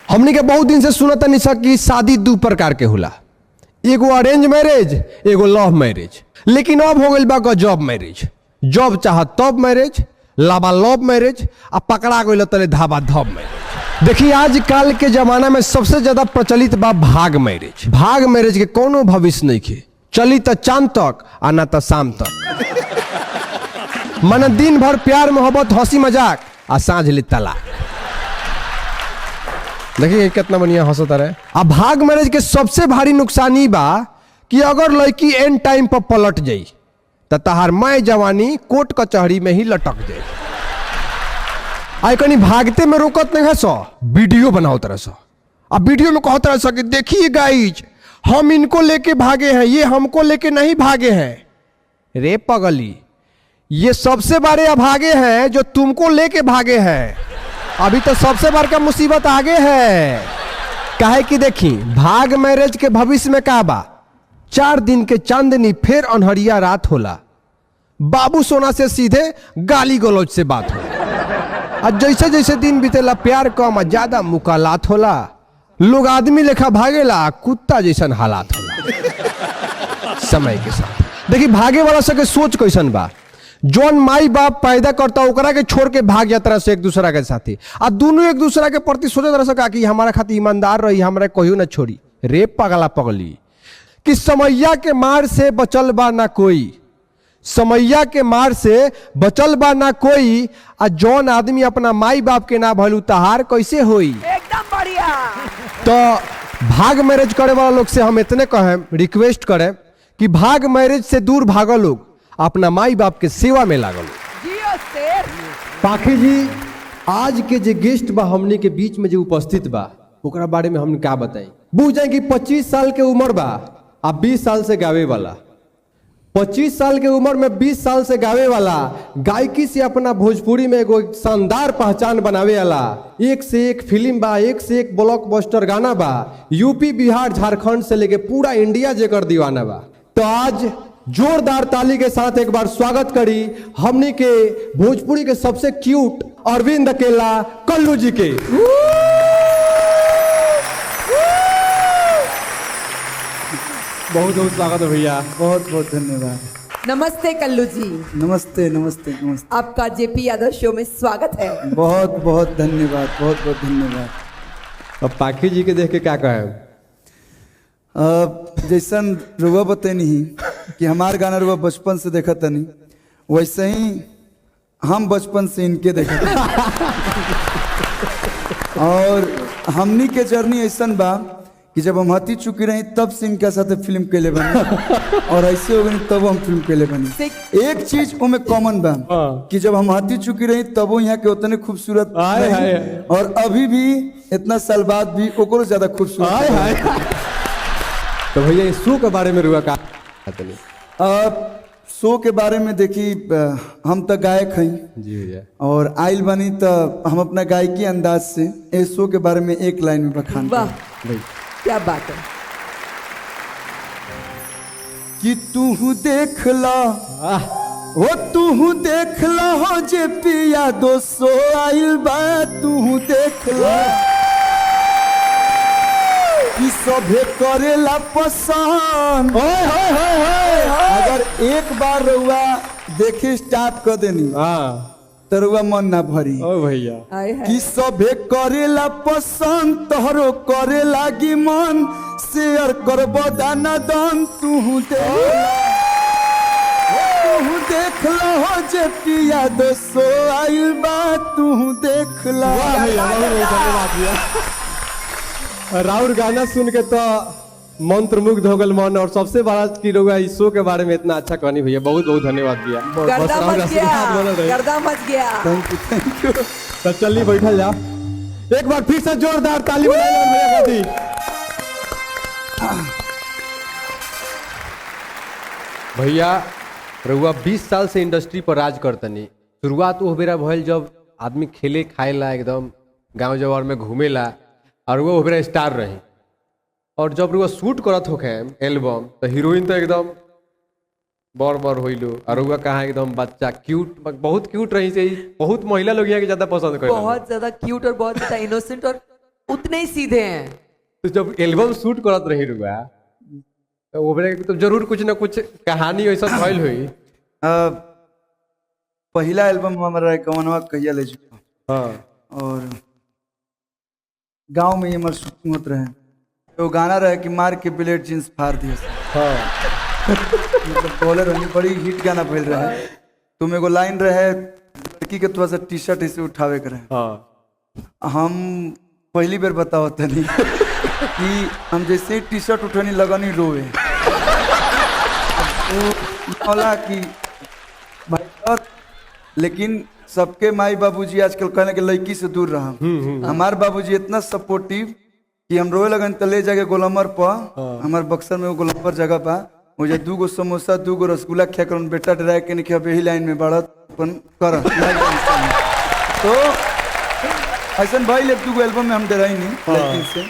हमनी के बहुत दिन से सुनत नहीं सकी शादी दू प्रकार के होला, एगो अरेंज मैरिज एगो लव मैरिज। लेकिन अब हो गई बा गजब मैरिज, जब चाह तब मैरिज, लाबा लव मैरिज, आ पकड़ा गई तले धाबा धब मैरिज। देखिए आजकल के जमाना में सबसे ज्यादा प्रचलित बा भाग मैरिज। भाग मैरिज के कोनो भविष्य नहीं खे, चली तो चांद तक आ ना तो शाम तक। मन दिन भर प्यार मोहब्बत हंसी मजाक आ सांझ ली तलाक। देखिए कितना बढ़िया हंसता रहे। अब भाग मैरिज के सबसे भारी नुकसान ही बा कि अगर लड़की एंड टाइम पर पलट जाई तो तहार माय जवानी कोर्ट कचहरी में ही लटक जाए। आई कहीं भागते में रोकत नहीं है सो, वीडियो बनाओ तरह सो। अब वीडियो में कहता रह कि देखिए गाइज हम इनको लेके भागे हैं, ये हमको लेके नहीं भागे हैं। रे पगली, ये सबसे बड़े अभागे हैं जो तुमको लेके भागे हैं। अभी तो सबसे बड़का मुसीबत आगे है। काहे कि देखी भाग मैरिज के भविष्य में का बा, 4 दिन के चांदनी फिर अनहरिया रात होला। बाबू सोना से सीधे गाली गलौज से बात होला। और जैसे जैसे दिन बीतेला प्यार कम और ज्यादा मुकालात होला। लोग आदमी लेखा भागेला, कुत्ता जैसन हालात होला समय के साथ। देखिए भागे वाला सबके सोच कैसन बा, जौन माई बाप पैदा करता ओकरा के छोड़ के भाग जाता से एक दूसरा के साथी, आ दोनों एक दूसरा के प्रति सोचत रह सका कि हमारा खातिर ईमानदार रही, हमारा कहियो ना छोड़ी। रे पगला पगली कि समैया के मार से बचल बा ना कोई, समैया के मार से बचल बा ना कोई। आ जौन आदमी अपना माई बाप के ना भलू तहार कैसे होई। एकदम बढ़िया। तो भाग मैरिज करे वाला लोग से हम इतने कहें, रिक्वेस्ट करें कि भाग मैरिज से दूर भागो लोग, अपना माई बाप के सेवा में लागल। पाखी जी आज के जे गेस्ट बा हमने के बीच में जो उपस्थित बा ओकरा बारे में हम क्या बताई। बुझ जाए कि 25 साल के उम्र बा आ 20 साल से गावे वाला, 25 साल के उम्र में 20 साल से गावे वाला, गायकी से अपना भोजपुरी में एगो शानदार पहचान बनावे वाला। एक से एक फिल्म बा, एक से एक ब्लॉकबस्टर गाना बा। यूपी बिहार झारखंड से लेके पूरा इंडिया जेकर दीवाना बा। तो आज जोरदार ताली के साथ एक बार स्वागत करी हमनी के भोजपुरी के सबसे क्यूट अरविंद अकेला कल्लू जी के। बहुत बहुत स्वागत है भैया, बहुत बहुत धन्यवाद। नमस्ते कल्लू जी। नमस्ते नमस्ते नमस्ते। आपका जेपी यादव शो में स्वागत है। बहुत बहुत धन्यवाद, बहुत बहुत धन्यवाद। अब पाखी जी के देख के क्या कहे, जैसन रुआ बतैनी कि हमार गाना रुआ बचपन से देखा तनी, वैसे ही हम बचपन से इनके देखा और हमनी के जर्नी ऐसन बा कि जब हम हती चुकी रही तब से इनके साथ फिल्म कैले बनी और ऐसे हो गई तब हम फिल्म कैले बनी। एक चीज उनमें कॉमन बा कि जब हम हती चुकी रही तब यहाँ के उतने खूबसूरत और अभी भी इतना साल बाद भी ओकरो ज्यादा खूबसूरत। तो भैया इस शो के बारे में रुआ का शो के बारे में देखी, हम तो गायक हैं जी भैया और आइल बनी तो हम अपना गायकी अंदाज से इस शो के बारे में एक लाइन में बखान वाह क्या बात है। कि तू देख ला वो तू देख ला हो जे पिया दोसो आइल बा, तू देख ला कि सभे करेला पसंद। अगर एक बार रउआ देखे स्टार्ट कर देनी तो रउआ मन ना भरी। ओ भैया कि सभे करेला पसंद, तोहरो करे लागी मन, शेयर करबो दाना दान। तू देख ला हो जे पिया दोसो आइल बा, तू देख ला। राउर गाना सुन के तो मंत्र मुग्ध हो गल मन। और सबसे बड़ा की लोग इस शो के बारे में इतना अच्छा कहनी भैया, बहुत बहुत धन्यवाद भैया। गर्दा मच गया, गर्दा मच गया। Thank you. तो चलिए बैठल जा, एक बार फिर से जोरदार ताली बजाइए भैया खातिर। भैया रउआ 20 साल से इंडस्ट्री पर राज करतनी। शुरुआत वो बेरा भइल जब आदमी खेले खाए ला, एकदम गांव जवार में घूमेला और वो बेरा स्टार रही। और जब वो शूट करत होखे एल्बम तो हीरोइन तो एकदम बर बर होइलो और हुआ कहाँ एकदम बच्चा क्यूट, बहुत क्यूट रही से। बहुत महिला लोग यहाँ के ज्यादा पसंद कर, बहुत ज्यादा क्यूट और बहुत ज्यादा इनोसेंट और उतने ही सीधे हैं। तो जब एल्बम शूट करत रही रुआ तो ओबरे तो जरूर कुछ ना कुछ कहानी ऐसा भइल हुई। पहला एल्बम हमारा कवनवा कहिया ले चुका हाँ और गांव में हमारे शूटिंग होते रहे तो गाना रहे कि मार के ब्लेड जींस फाड़ दिया हाँ मतलब बोले रहनी बड़ी हिट गाना फैल रहा है। तुम एगो लाइन रहे लड़की के थोड़ा सा टी शर्ट ऐसे उठावे करे हाँ हम पहली बार बताओ तनी कि हम जैसे ही टी शर्ट उठनी लगनी रोवे तो बोला कि भाई साहब, लेकिन सबके माई बाबूजी आजकल कहने के लड़की से दूर रहा हमारे बाबूजी इतना सपोर्टिव कि हम रोए लगन तो ले जाके गोलम्बर पर हमारे बक्सर में वो गोलम्बर जगह पा मुझे 2 समोसा 2 रसगुल्ला खिया कर बेटा डरा के नहीं खिया यही लाइन में बढ़त अपन कर तो ऐसा भाई ले 2 एल्बम में हम डराई नहीं लेकिन से